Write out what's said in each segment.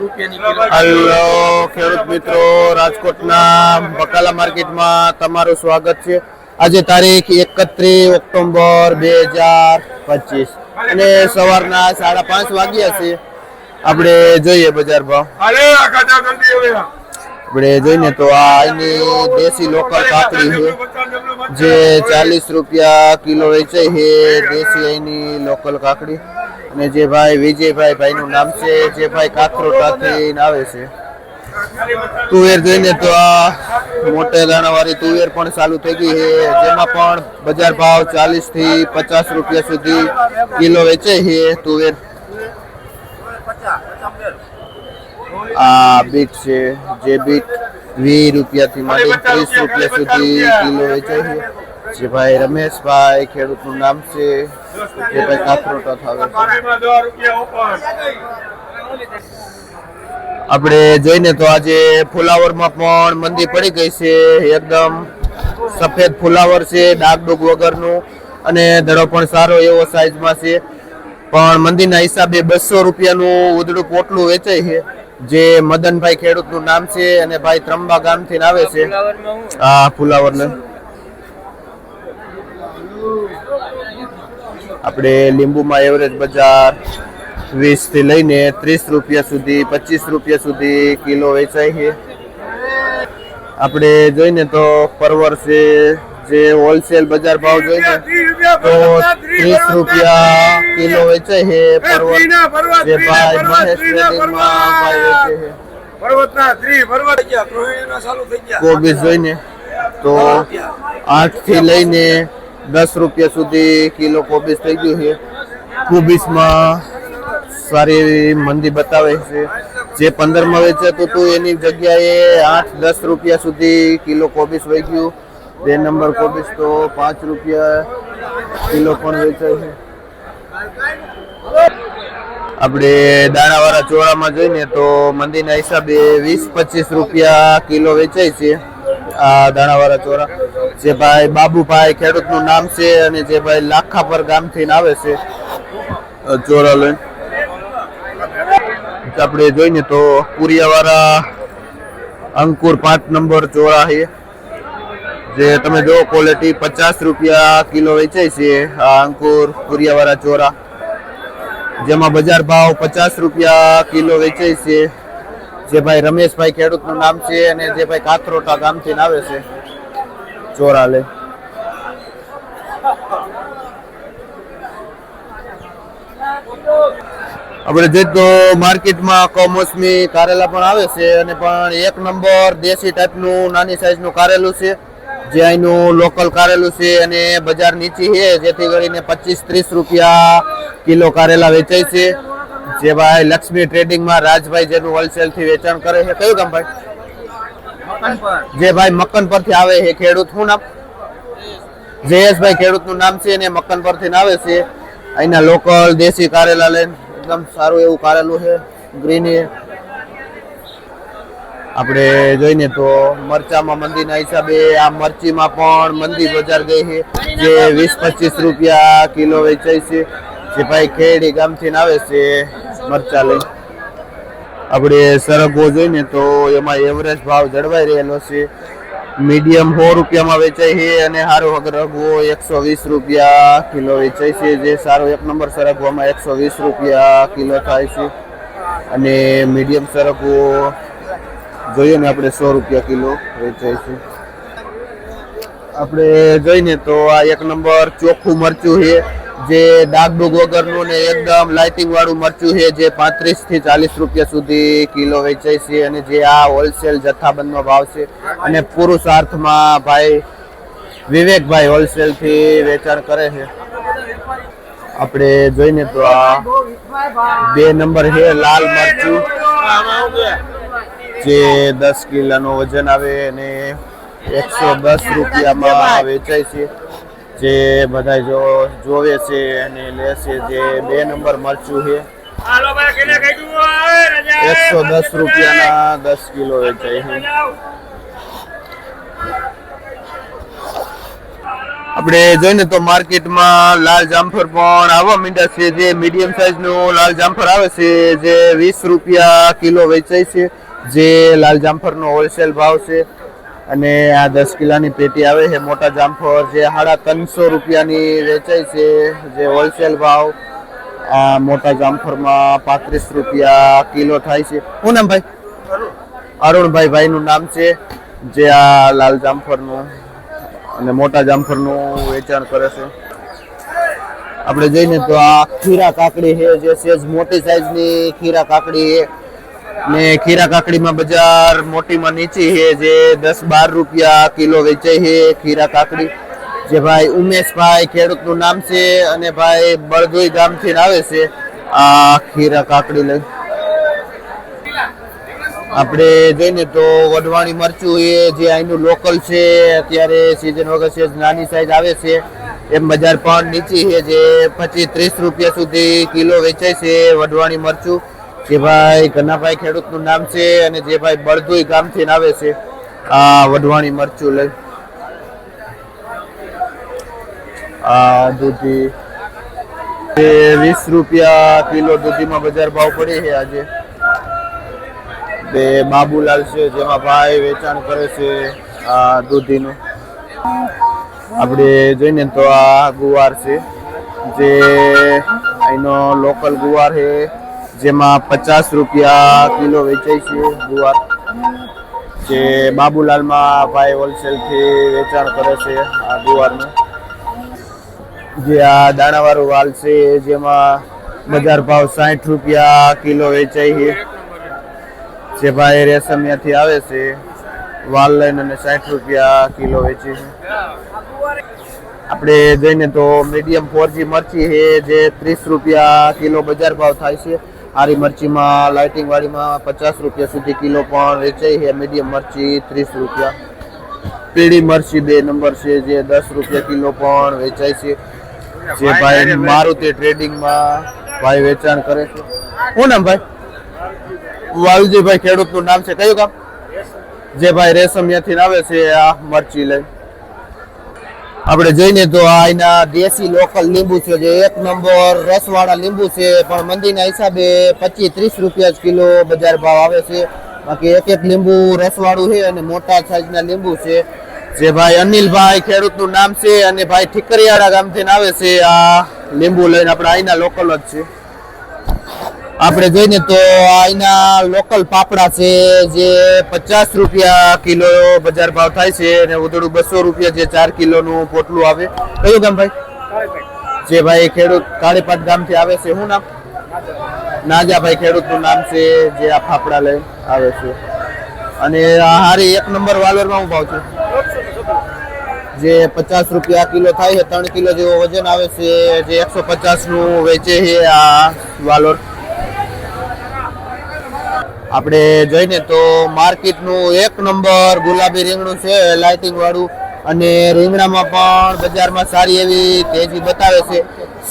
Hello ખેડૂત મિત્રો, રાજકોટના બકાલા માર્કેટમાં તમારું સ્વાગત છે. આજે તારીખ 31 ઓક્ટોબર 2025 અને સવારના 5:30 વાગ્યા છે. આપણે જોઈએ બજાર ભાવ. આપણે જોઈને તો આની દેશી લોકલ કાકડી છે જે 40 રૂપિયા કિલો વેચાય છે. દેશી અહીંની લોકલ કાકડી. અને જે ભાઈ વિજયભાઈ ભાઈનું નામ છે, જે ભાઈ કાથરોટાથી આવે છે. તુવેર જોઈને તો આ મોટા દાણાવાળી તુવેર પણ ચાલુ થઈ ગઈ છે, જેમાં પણ બજાર ભાવ 40 થી 50 રૂપિયા સુધી કિલો વેચાય છે તુવેર. આ બીટ છે, જે બીટ 20 રૂપિયાથી માંડી 30 રૂપિયા સુધી કિલો વેચાય છે. જે ભાઈ રમેશભાઈ ખેડૂતનું નામ છે, જે ભાઈ કાથરોટા થાવે છે. આપણે જોઈને તો આજે ફુલાવરમાં પણ મંદી પડી ગઈ છે. એકદમ સફેદ ફુલાવર છે, ડાગડુગ વગરનું, અને દડો પણ સારો એવો સાઈઝમાં છે. પણ મંદીના હિસાબે 200 રૂપિયાનું ઉધડું પોટલું વેચાય છે. જે મદનભાઈ ખેડૂતનું નામ છે અને ભાઈ ત્રંબા ગામથી આવે છે. આ ફુલાવરને આપણે લીંબુમાં એવરેજ બજાર 20 થી લઈને 30 રૂપિયા સુધી 25 રૂપિયા સુધી કિલો વેચાય છે. આપણે જોઈને તો પરવર છે, જે હોલસેલ બજાર ભાવ જોઈને તો 30 રૂપિયા કિલો વેચાય છે પરવર. જે ભાઈ મહેશ ટ્રેડિંગમાં ભાઈ વેચે છે. કોબીજ જોઈને તો 8 થી લઈને 10 રૂપિયા સુધી કિલો કોબીજ થઈ ગયું છે. કોબીજમાં સારી એવી મંદી બતાવે છે. જે 15માં વેચાતું હતું એની જગ્યાએ 8-10 રૂપિયા સુધી કિલો કોબીજ વહી ગયું. 2 નંબર કોબીજ તો 5 રૂપિયા કિલો પણ વેચાય છે. આપણે દાણાવાળા ચોળામાં જોઈએ તો મંદીના હિસાબે 20-25 રૂપિયા કિલો વેચાય છે આ દાણાવાળા ચોળા. જે ભાઈ બાબુભાઈ ખેડૂતનું નામ છે અને જે ભાઈ લાખાપર ગામથી આવે છે ચોળા લઈને. આપણે જોઈને તો પુરિયાવાળા અંકુર 5 નંબર ચોળા છે, જે તમે જો ક્વોલિટી 50 રૂપિયા કિલો વેચાય છે. આ અંકુર પુરિયાવાળા ચોળા, જેમાં બજાર ભાવ 50 રૂપિયા કિલો વેચાય છે. જે ભાઈ રમેશભાઈ ખેડૂતનું નામ છે અને જે ભાઈ કાથરોટા ગામથી આવે છે ચોળા લે. આપણે જોઈએ તો માર્કેટમાં કમોસમી કારેલા પણ આવે છે, અને પણ 1 નંબર દેશી ટાઈપનું નાની સાઈઝનું કારેલું છે, જે અહીંનું લોકલ કારેલું છે. અને બજાર નીચી છે, જેથી કરીને 25-30 રૂપિયા કિલો કારેલા વેચાય છે. જે ભાઈ લક્ષ્મી ટ્રેડિંગમાં રાજભાઈ જેનું હોલસેલ થી વેચાણ કરે છે. કયું ગામ ભાઈ? જે ભાઈ મક્કન પરથી આવે છે ખેડૂત, શું નામ? જયેશભાઈ ખેડૂતનું નામ છે અને મક્કન પરથી આવે છે. અહીંના લોકલ દેશી કારેલા લઈને એકદમ સારું એવું કારેલું છે, ગ્રીની. આપણે જોઈને તો મરચામાં મંદીના હિસાબે આ મરચીમાં પણ મંદી બજાર ગઈ છે, જે 20-25 રૂપિયા કિલો વેચાય છે. જે ભાઈ ખેડી ગામથી આવે છે મરચા લઈ. આપણે સરગવો જોઈને તો એમાં એવરેજ ભાવ જળવાઈ રહેલો છે. મીડિયમ 100 રૂપિયામાં વેચાય છે અને સારો સરગવો 120 રૂપિયા કિલો વેચાય છે. જે સારો 1 નંબર સરગવામાં 120 રૂપિયા કિલો થાય છે. અને મીડિયમ સરગવો જોઈએ ને આપણે 100 રૂપિયા કિલો વેચાય છે. આપણે જોઈને તો આ 1 નંબર ચોખ્ખું મરચું છે, જે ડાગડુગ વગરનું ને એકદમ લાઇટિંગ વાળું મરચું છે, જે 35 થી 40 રૂપિયા સુધી કિલો વેચાય છે. અને જે આ હોલસેલ જથ્થાબંધનો ભાવ છે. અને પુરુષાર્થમાં ભાઈ વિવેકભાઈ હોલસેલ થી વેચાણ કરે છે. આપણે જોઈને તો આ 2 નંબર છે લાલ મરચું, જે 10 કિલોનું વજન આવે અને 110 રૂપિયામાં વેચાય છે. જે બધા જોવે છે અને લે છે. જે 2 નંબર મરચું છે, 110 રૂપિયાના 10 કિલો વેચાય છે. આપણે જોઈને તો માર્કેટમાં લાલ જામફળ પણ આવવા માંડ્યા છે. જે મીડિયમ સાઈઝનું લાલ જામફળ આવે છે જે 20 રૂપિયા કિલો વેચાય છે, જે લાલ જામફળનો હોલસેલ ભાવ છે. અને આ 10 કિલોની પેટી આવે છે મોટા જામફળ, જે 350 રૂપિયાની વેચાય છે, જે હોલસેલ ભાવ. આ મોટા જામફળમાં 35 રૂપિયા કિલો થાય છે. શું નામ ભાઈ? અરુણભાઈ ભાઈનું નામ છે, જે આ લાલ જામફળનું અને મોટા જામફળનું વેચાણ કરે છે. આપણે જઈને તો આ ખીરા કાકડી છે, જે સેજ મોટી સાઈઝની ખીરા કાકડી છે. ને ખીરા કાકડીમાં બજાર મોટીમાં નીચી છે, જે 10-12 રૂપિયા કિલો વેચાય છે ખીરા કાકડી. જે ભાઈ ઉમેશભાઈ ખેડૂતનું નામ છે અને ભાઈ બળદોઈ ગામથી આવે છે આ ખીરા કાકડી લઈ. આપણે જોઈને તો વઢવાણી મરચું એ જે અહીંનું લોકલ છે, અત્યારે સિઝન વગર છે, નાની સાઈઝ આવે છે. એમ બજાર પણ નીચી છે, જે 25-30 રૂપિયા સુધી કિલો વેચાય છે વઢવાણી મરચું. જે ભાઈ કનાભાઈ ખેડૂતનું નામ છે અને જે ભાઈ બળદોઈ ગામથી આવે છે આ વઢવાણી મરચું લઈ. આ દૂધી 20 રૂપિયા કિલો દૂધીમાં બજાર ભાવ પડી છે આજે. બે બાબુલાલ છે, જેમાં ભાઈ વેચાણ કરે છે આ દૂધીનું. આપણે જોઈને તો આ ગુવાર છે, જે અહીંનો લોકલ ગુવાર છે, જેમાં 50 રૂપિયા કિલો વેચાય છે ગુવાર. જે બાબુલાલમાં ભાઈ હોલસેલથી વેચાણ કરે છે આ ગુવારનું. જે આ દાણાવાળું વાલ છે, જેમાં બજાર ભાવ 60 રૂપિયા કિલો વેચાય છે. જે ભાઈ રેશમિયાથી આવે છે વાલ લઈને અને 60 રૂપિયા કિલો વેચે છે. આપણે જોઈને તો મીડિયમ 4G મરચી છે, જે 30 રૂપિયા કિલો બજાર ભાવ થાય છે. આરી મરચીમાં લાઇટિંગ વાળીમાં 50 રૂપિયા સુધી કિલો પણ વેચાય છે. મીડિયમ મરચી 30 રૂપિયા. પીળી મરચી 2 નંબર છે, જે 10 રૂપિયા કિલો પણ વેચાય છે. જે ભાઈ મારુતિ ટ્રેડિંગમાં ભાઈ વેચાણ કરે છે. શું નામ ભાઈ? વાલજીભાઈ ખેડૂતનું નામ છે. કયું ગામ? જે ભાઈ રેશમિયાથી આવે છે આ મરચી લઈ. આપણે જોઈને તો આ એના દેશી લોકલ લીંબુ છે, જે 1 નંબર રસવાળા લીંબુ છે, પણ મંદીના હિસાબે 25-30 રૂપિયા કિલો બજાર ભાવ આવે છે. બાકી એક લીંબુ રસવાળું છે અને મોટા સાઈઝના લીંબુ છે. જે ભાઈ અનિલભાઈ ખેડૂતનું નામ છે અને ભાઈ ઠીકરિયાળા ગામથી આવે છે આ લીંબુ લઈને. આપણે અહીંના લોકલ જ છે. આપણે જોઈને તો અહીંના લોકલ પાપડા છે, જે 50 રૂપિયા કિલો બજાર ભાવ થાય છે અને ઉધડું 200 રૂપિયા, જે 4 કિલોનું પોટલું આવે. કયું ગામ ભાઈ? જે ભાઈ ખેડૂત કાળીપાટ ગામથી આવે છે. શું નામ? નાજાભાઈ ખેડૂતનું નામ છે, જે આ ફાફડા લઈને આવે છે. અને આ હારી 1 નંબર વાલોરમાં શું ભાવ છે? જે 50 રૂપિયા કિલો થાય છે, 3 કિલો જેવો વજન આવે છે, જે 150 નું વેચે છે આ વાલોર. આપણે જોઈને તો માર્કેટનું 1 નંબર ગુલાબી રીંગણું છે, લાઇટિંગ વાળું. અને રીંગણામાં પણ બજારમાં સારી એવી તેજી બતાવે છે.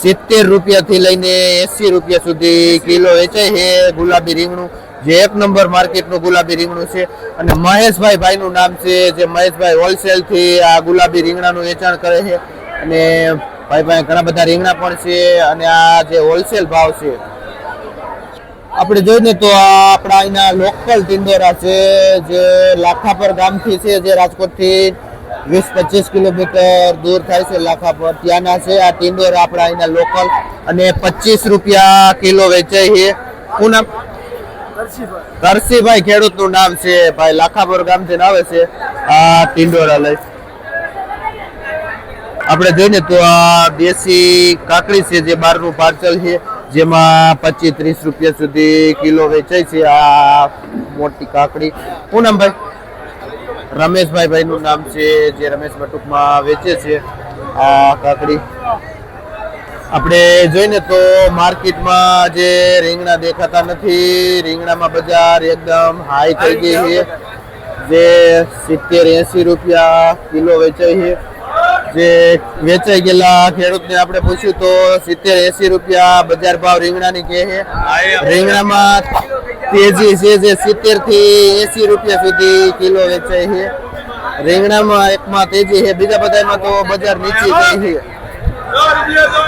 70 રૂપિયાથી લઈને 80 રૂપિયા સુધી કિલો વેચાય છે ગુલાબી રીંગણું, જે 1 નંબર માર્કેટનું ગુલાબી રીંગણું છે. અને મહેશભાઈ ભાઈનું નામ છે, જે મહેશભાઈ હોલસેલથી આ ગુલાબી રીંગણાનું વેચાણ કરે છે. અને ભાઈ પાસે ઘણા બધા રીંગણા પણ છે અને આ જે હોલસેલ ભાવ છે. આપણે જોઈને તો આપણા અહીંના લોકલ ટિંડોરા છે, જે લાખાપર ગામથી છે, જે રાજકોટથી 20-25 કિલોમીટર દૂર થાય છે. લાખાપર ત્યાંના છે આ ટિંડોરા આપણા અહીંના લોકલ, અને 25 રૂપિયા કિલો વેચાય છે. શું નામ? કરસીભાઈ ખેડૂતનું નામ છે, ભાઈ લાખાપર ગામથી આવે છે આ ટિંડોરા લઈ. આપણે જોઈને તો આ દેશી કાકડી છે, જે 12નું પાર્સલ છે, જેમાં 25-30 રૂપિયા સુધી કિલો વેચાય છે આ મોટી કાકડી. શું નામ ભાઈ? રમેશભાઈ ભાઈનું નામ છે, જે રમેશભાઈ ટૂંકમાં વેચે છે આ કાકડી. આપણે જોઈને તો માર્કેટમાં જે રીંગણા દેખાતા નથી, રીંગણામાં બજાર એકદમ હાઈ થઈ ગઈ છે, જે 70-80 રૂપિયા કિલો વેચાય છે. જે વેચાઈ ગયેલા ખેડૂતને આપણે પૂછ્યું તો 70-80 રૂપિયા બજાર ભાવ રીંગણાની કહે છે. રીંગણામાં તેજી છે, જે 70 થી 80 રૂપિયા સુધી કિલો વેચાય છે. રીંગણામાં એકમાં તેજી છે, બીજા બધામાં તો બજાર નીચી ગઈ છે.